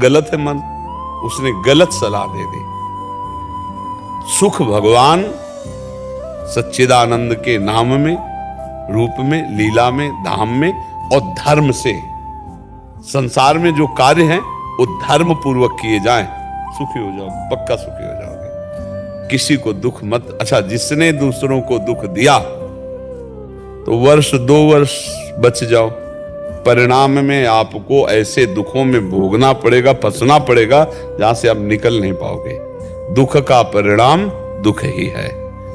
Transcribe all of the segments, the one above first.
गलत है मन, उसने गलत सलाह दे दी। सुख भगवान सच्चिदानंद के नाम में, रूप में, लीला में, धाम में और धर्म से। संसार में जो कार्य हैं वो धर्म पूर्वक किए जाएं, सुखी हो जाओ, पक्का सुखी हो जाओगे। किसी को दुख मत। अच्छा, जिसने दूसरों को दुख दिया तो वर्ष 2 वर्ष बच जाओ, परिणाम में आपको ऐसे दुखों में भोगना पड़ेगा, फंसना पड़ेगा जहां से आप निकल नहीं पाओगे। दुख का परिणाम दुख ही है।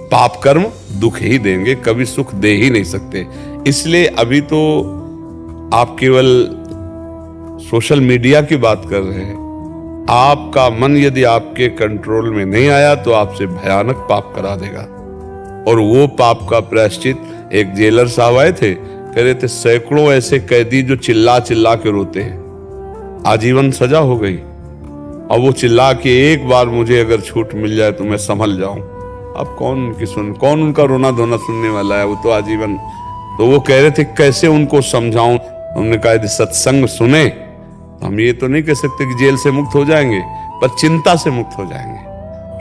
पाप कर्म दुख ही देंगे, कभी सुख दे ही नहीं सकते। इसलिए अभी तो आप केवल सोशल मीडिया की बात कर रहे हैं। आपका मन यदि आपके कंट्रोल में नहीं आया तो आपसे भयानक पाप करा देगा। और वो पाप का प्रायश्चित, एक जेलर साहब आए थे, कह रहे थे सैकड़ों ऐसे कैदी जो चिल्ला चिल्ला के रोते हैं, आजीवन सजा हो गई। और वो चिल्ला के एक बार मुझे अगर छूट मिल जाए तो मैं संभल जाऊं। अब कौन उनका रोना धोना सुनने वाला है, वो तो आजीवन। तो वो कह रहे थे कैसे उनको समझाऊं। हमने कहा यदि सत्संग सुने तो हम ये तो नहीं कह सकते कि जेल से मुक्त हो जाएंगे, पर चिंता से मुक्त हो जाएंगे,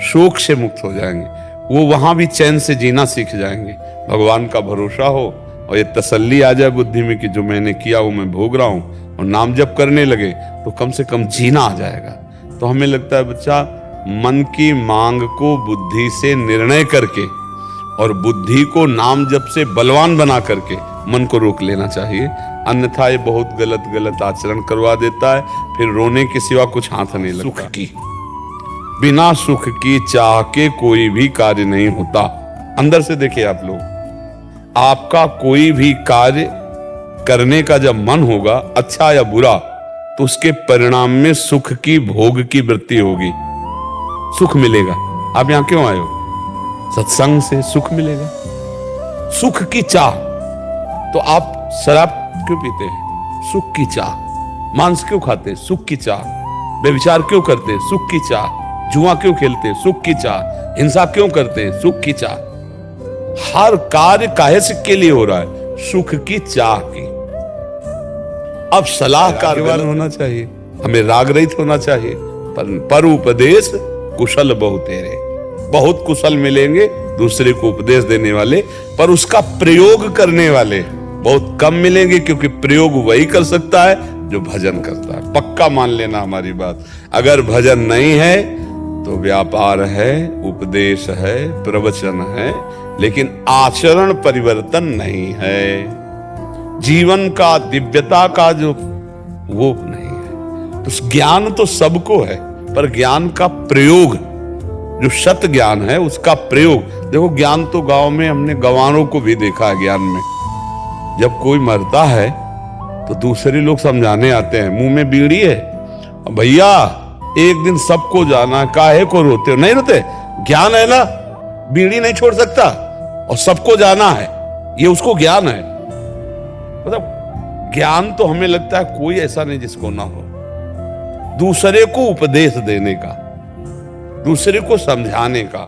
शोक से मुक्त हो जाएंगे। वो वहां भी चैन से जीना सीख जाएंगे। भगवान का भरोसा हो और ये तसल्ली आ जाए बुद्धि में कि जो मैंने किया वो मैं भोग रहा हूं, और नाम जप करने लगे तो कम से कम जीना आ जाएगा। तो हमें लगता है बच्चा, मन की मांग को बुद्धि से निर्णय करके और बुद्धि को नाम जप से बलवान बना करके मन को रोक लेना चाहिए। अन्यथा ये बहुत गलत आचरण करवा देता है, फिर रोने के सिवा कुछ हाथ नहीं लगता। सुख की, बिना सुख की चाह के कोई भी कार्य नहीं होता। अंदर से देखिए आप लोग, आपका कोई भी कार्य करने का जब मन होगा, अच्छा या बुरा, तो उसके परिणाम में सुख की, भोग की वृत्ति होगी, सुख मिलेगा। आप यहां क्यों आए हो? सत्संग से सुख मिलेगा। सुख की चाह, तो आप शराब क्यों पीते हैं? सुख की चाह। मांस क्यों खाते हैं? सुख की चाह। व्यभिचार क्यों करते हैं? सुख की चाह। जुआ क्यों खेलते हैं? सुख की चाह। हिंसा क्यों करते हैं? सुख की चाह। हर कार्य काहे से के लिए हो रहा है? सुख की चाह की। अब सलाहकार होना चाहिए, हमें राग रहित होना चाहिए। पर उपदेश कुशल बहु तेरे, बहुत कुशल मिलेंगे दूसरे को उपदेश देने वाले, पर उसका प्रयोग करने वाले बहुत कम मिलेंगे, क्योंकि प्रयोग वही कर सकता है जो भजन करता है। पक्का मान लेना हमारी बात। अगर भजन नहीं है तो व्यापार है, उपदेश है, प्रवचन है, लेकिन आचरण परिवर्तन नहीं है। जीवन का दिव्यता का जो वो नहीं है। तो ज्ञान तो सबको है, पर ज्ञान का प्रयोग, जो सत ज्ञान है उसका प्रयोग। देखो, ज्ञान तो गांव में हमने गंवारों को भी देखा है। ज्ञान में जब कोई मरता है तो दूसरे लोग समझाने आते हैं, मुंह में बीड़ी है, भैया एक दिन सबको जाना, काहे को रोते हो? नहीं रोते, ज्ञान है ना, बीड़ी नहीं छोड़ सकता और सबको जाना है, ये उसको ज्ञान है। मतलब ज्ञान तो हमें लगता है कोई ऐसा नहीं जिसको ना हो। दूसरे को उपदेश देने का, दूसरे को समझाने का।